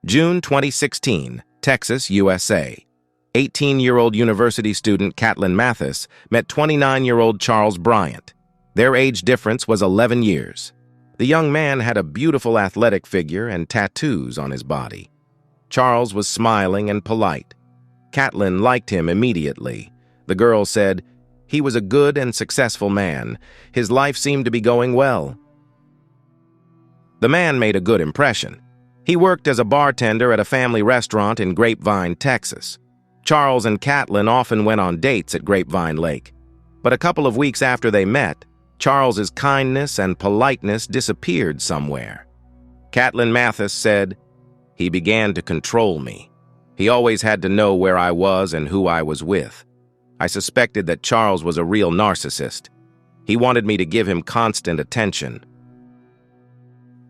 June 2016, Texas, USA. 18-year-old university student Caitlin Mathis met 29-year-old Charles Bryant. Their age difference was 11 years. The young man had a beautiful athletic figure and tattoos on his body. Charles was smiling and polite. Caitlin liked him immediately. The girl said, "He was a good and successful man. His life seemed to be going well." The man made a good impression. He worked as a bartender at a family restaurant in Grapevine, Texas. Charles and Caitlin often went on dates at Grapevine Lake. But a couple of weeks after they met, Charles's kindness and politeness disappeared somewhere. Caitlin Mathis said, "He began to control me. He always had to know where I was and who I was with. I suspected that Charles was a real narcissist. He wanted me to give him constant attention."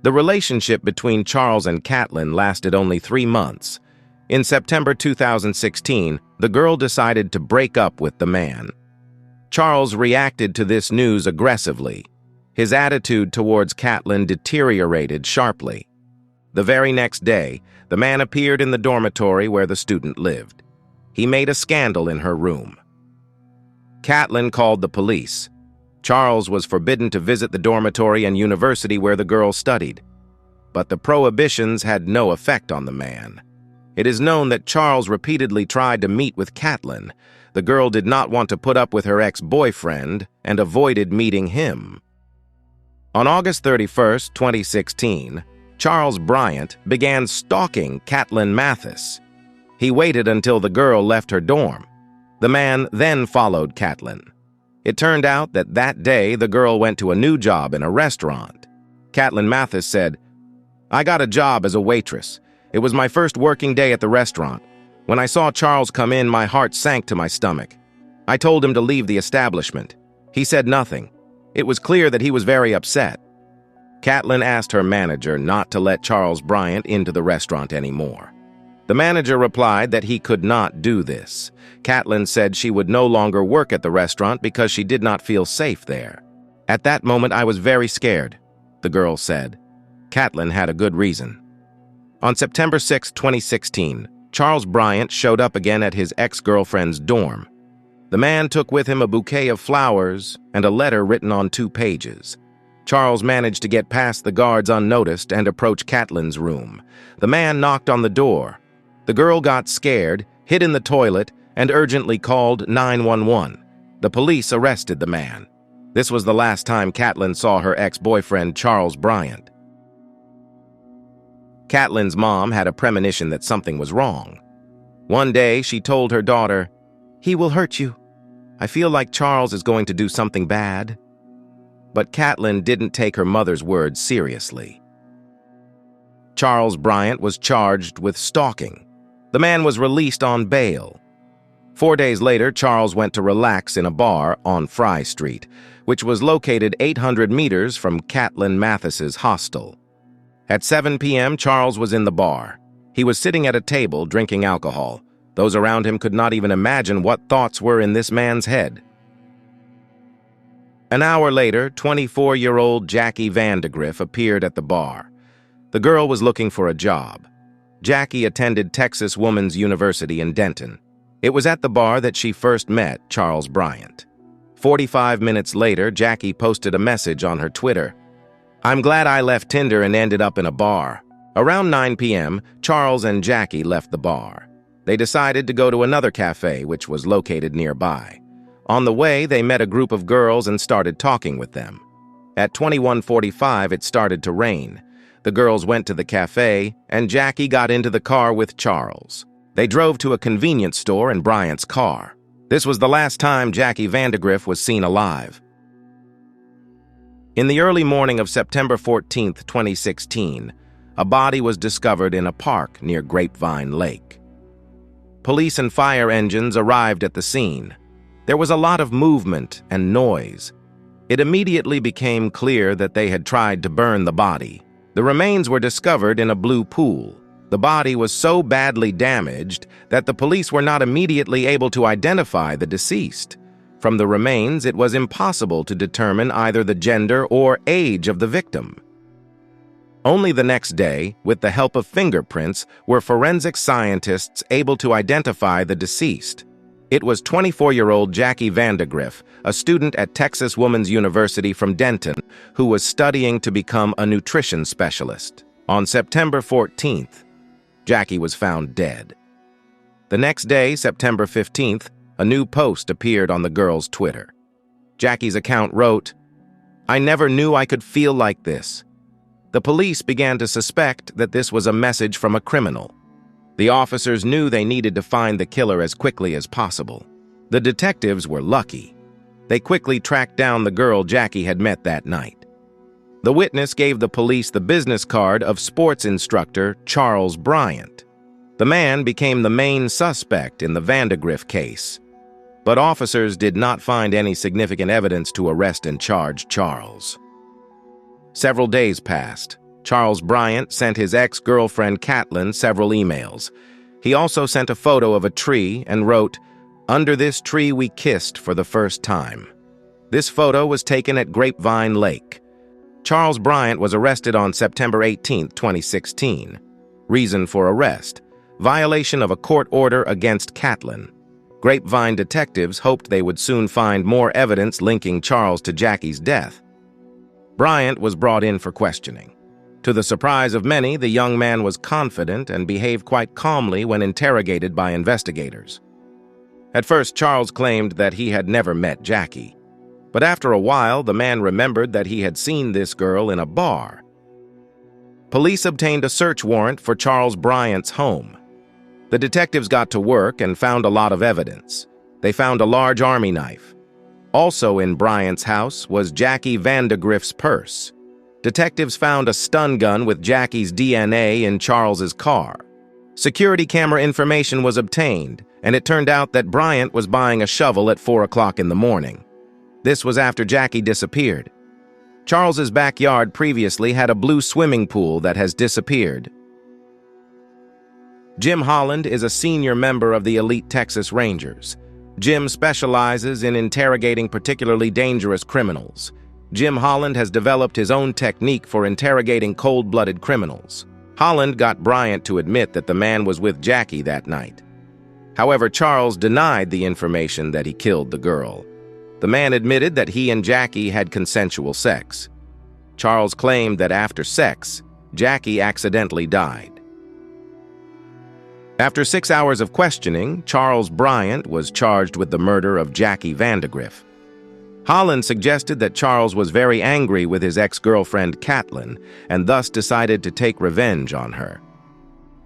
The relationship between Charles and Caitlin lasted only 3 months. In September 2016, the girl decided to break up with the man. Charles reacted to this news aggressively. His attitude towards Caitlin deteriorated sharply. The very next day, the man appeared in the dormitory where the student lived. He made a scandal in her room. Caitlin called the police. Charles was forbidden to visit the dormitory and university where the girl studied. But the prohibitions had no effect on the man. It is known that Charles repeatedly tried to meet with Caitlin. The girl did not want to put up with her ex-boyfriend and avoided meeting him. On August 31, 2016, Charles Bryant began stalking Caitlin Mathis. He waited until the girl left her dorm. The man then followed Caitlin. It turned out that that day the girl went to a new job in a restaurant. Caitlin Mathis said, "I got a job as a waitress. It was my first working day at the restaurant. When I saw Charles come in, my heart sank to my stomach. I told him to leave the establishment. He said nothing. It was clear that he was very upset." Caitlin asked her manager not to let Charles Bryant into the restaurant anymore. The manager replied that he could not do this. Caitlin said she would no longer work at the restaurant because she did not feel safe there. "At that moment, I was very scared," the girl said. Caitlin had a good reason. On September 6, 2016, Charles Bryant showed up again at his ex-girlfriend's dorm. The man took with him a bouquet of flowers and a letter written on 2 pages. Charles managed to get past the guards unnoticed and approach Caitlin's room. The man knocked on the door. The girl got scared, hid in the toilet, and urgently called 911. The police arrested the man. This was the last time Caitlin saw her ex-boyfriend Charles Bryant. Caitlin's mom had a premonition that something was wrong. One day, she told her daughter, "He will hurt you. I feel like Charles is going to do something bad." But Caitlin didn't take her mother's words seriously. Charles Bryant was charged with stalking. The man was released on bail. 4 days later, Charles went to relax in a bar on Fry Street, which was located 800 meters from Caitlin Mathis's hostel. At 7 p.m., Charles was in the bar. He was sitting at a table drinking alcohol. Those around him could not even imagine what thoughts were in this man's head. An hour later, 24-year-old Jackie Vandagriff appeared at the bar. The girl was looking for a job. Jackie attended Texas Woman's University in Denton. It was at the bar that she first met Charles Bryant. 45 minutes later, Jackie posted a message on her Twitter. "I'm glad I left Tinder and ended up in a bar." Around 9 p.m., Charles and Jackie left the bar. They decided to go to another cafe, which was located nearby. On the way, they met a group of girls and started talking with them. At 21:45, it started to rain. The girls went to the cafe, and Jackie got into the car with Charles. They drove to a convenience store in Bryant's car. This was the last time Jackie Vandagriff was seen alive. In the early morning of September 14, 2016, a body was discovered in a park near Grapevine Lake. Police and fire engines arrived at the scene. There was a lot of movement and noise. It immediately became clear that they had tried to burn the body. The remains were discovered in a blue pool. The body was so badly damaged that the police were not immediately able to identify the deceased. From the remains, it was impossible to determine either the gender or age of the victim. Only the next day, with the help of fingerprints, were forensic scientists able to identify the deceased. It was 24-year-old Jackie Vandagriff, a student at Texas Woman's University from Denton, who was studying to become a nutrition specialist. On September 14th, Jackie was found dead. The next day, September 15th, a new post appeared on the girl's Twitter. Jackie's account wrote, "I never knew I could feel like this." The police began to suspect that this was a message from a criminal. The officers knew they needed to find the killer as quickly as possible. The detectives were lucky. They quickly tracked down the girl Jackie had met that night. The witness gave the police the business card of sports instructor Charles Bryant. The man became the main suspect in the Vandagriff case, but officers did not find any significant evidence to arrest and charge Charles. Several days passed. Charles Bryant sent his ex-girlfriend Caitlin several emails. He also sent a photo of a tree and wrote, "Under this tree we kissed for the first time." This photo was taken at Grapevine Lake. Charles Bryant was arrested on September 18, 2016. Reason for arrest: violation of a court order against Caitlin. Grapevine detectives hoped they would soon find more evidence linking Charles to Jackie's death. Bryant was brought in for questioning. To the surprise of many, the young man was confident and behaved quite calmly when interrogated by investigators. At first, Charles claimed that he had never met Jackie. But after a while, the man remembered that he had seen this girl in a bar. Police obtained a search warrant for Charles Bryant's home. The detectives got to work and found a lot of evidence. They found a large army knife. Also in Bryant's house was Jackie Vandagriff's purse. Detectives found a stun gun with Jackie's DNA in Charles's car. Security camera information was obtained, and it turned out that Bryant was buying a shovel at 4 o'clock in the morning. This was after Jackie disappeared. Charles's backyard previously had a blue swimming pool that has disappeared. Jim Holland is a senior member of the elite Texas Rangers. Jim specializes in interrogating particularly dangerous criminals. Jim Holland has developed his own technique for interrogating cold-blooded criminals. Holland got Bryant to admit that the man was with Jackie that night. However, Charles denied the information that he killed the girl. The man admitted that he and Jackie had consensual sex. Charles claimed that after sex, Jackie accidentally died. After 6 hours of questioning, Charles Bryant was charged with the murder of Jackie Vandagriff. Holland suggested that Charles was very angry with his ex-girlfriend Caitlin and thus decided to take revenge on her.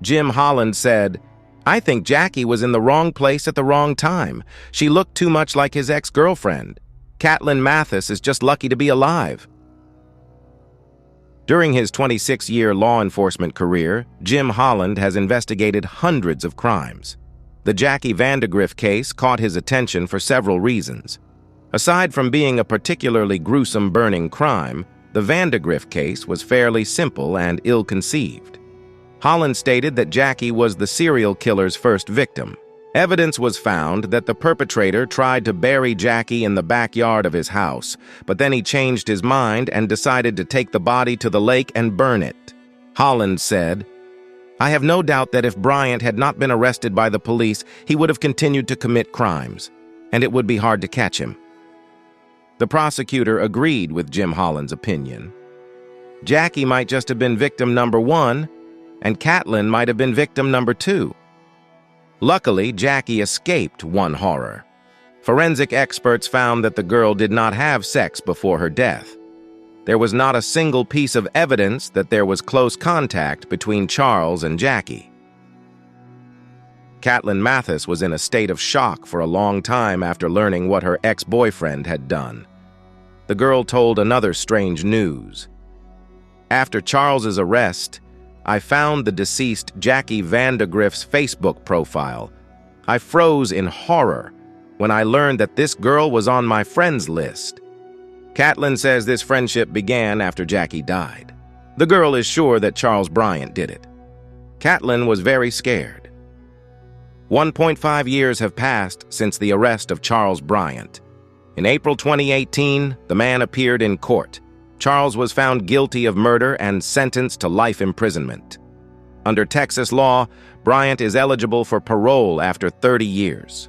Jim Holland said, "I think Jackie was in the wrong place at the wrong time. She looked too much like his ex-girlfriend. Caitlin Mathis is just lucky to be alive." During his 26-year law enforcement career, Jim Holland has investigated hundreds of crimes. The Jackie Vandagriff case caught his attention for several reasons. Aside from being a particularly gruesome burning crime, the Vandagriff case was fairly simple and ill-conceived. Holland stated that Jackie was the serial killer's first victim. Evidence was found that the perpetrator tried to bury Jackie in the backyard of his house, but then he changed his mind and decided to take the body to the lake and burn it. Holland said, "I have no doubt that if Bryant had not been arrested by the police, he would have continued to commit crimes, and it would be hard to catch him." The prosecutor agreed with Jim Holland's opinion. Jackie might just have been victim number 1, and Caitlin might have been victim number 2. Luckily, Jackie escaped one horror. Forensic experts found that the girl did not have sex before her death. There was not a single piece of evidence that there was close contact between Charles and Jackie. Caitlin Mathis was in a state of shock for a long time after learning what her ex-boyfriend had done. The girl told another strange news. "After Charles's arrest, I found the deceased Jackie Vandagriff's Facebook profile. I froze in horror when I learned that this girl was on my friends list." Caitlin says this friendship began after Jackie died. The girl is sure that Charles Bryant did it. Caitlin was very scared. 1.5 years have passed since the arrest of Charles Bryant. In April 2018, the man appeared in court. Charles was found guilty of murder and sentenced to life imprisonment. Under Texas law, Bryant is eligible for parole after 30 years.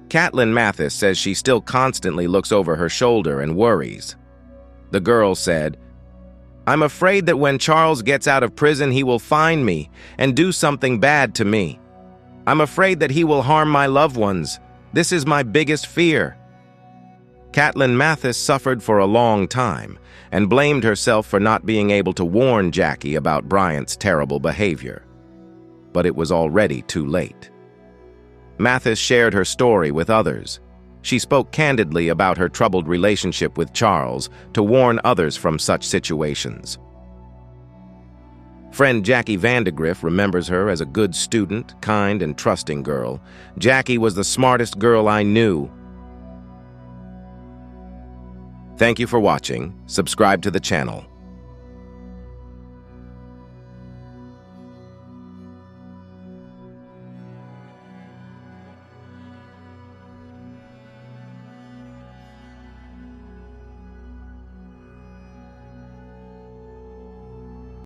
Caitlin Mathis says she still constantly looks over her shoulder and worries. The girl said, "I'm afraid that when Charles gets out of prison, he will find me and do something bad to me. I'm afraid that he will harm my loved ones. This is my biggest fear." Caitlin Mathis suffered for a long time and blamed herself for not being able to warn Jackie about Bryant's terrible behavior. But it was already too late. Mathis shared her story with others. She spoke candidly about her troubled relationship with Charles to warn others from such situations. Friend Jackie Vandagriff remembers her as a good student, kind and trusting girl. "Jackie was the smartest girl I knew." Thank you for watching. Subscribe to the channel.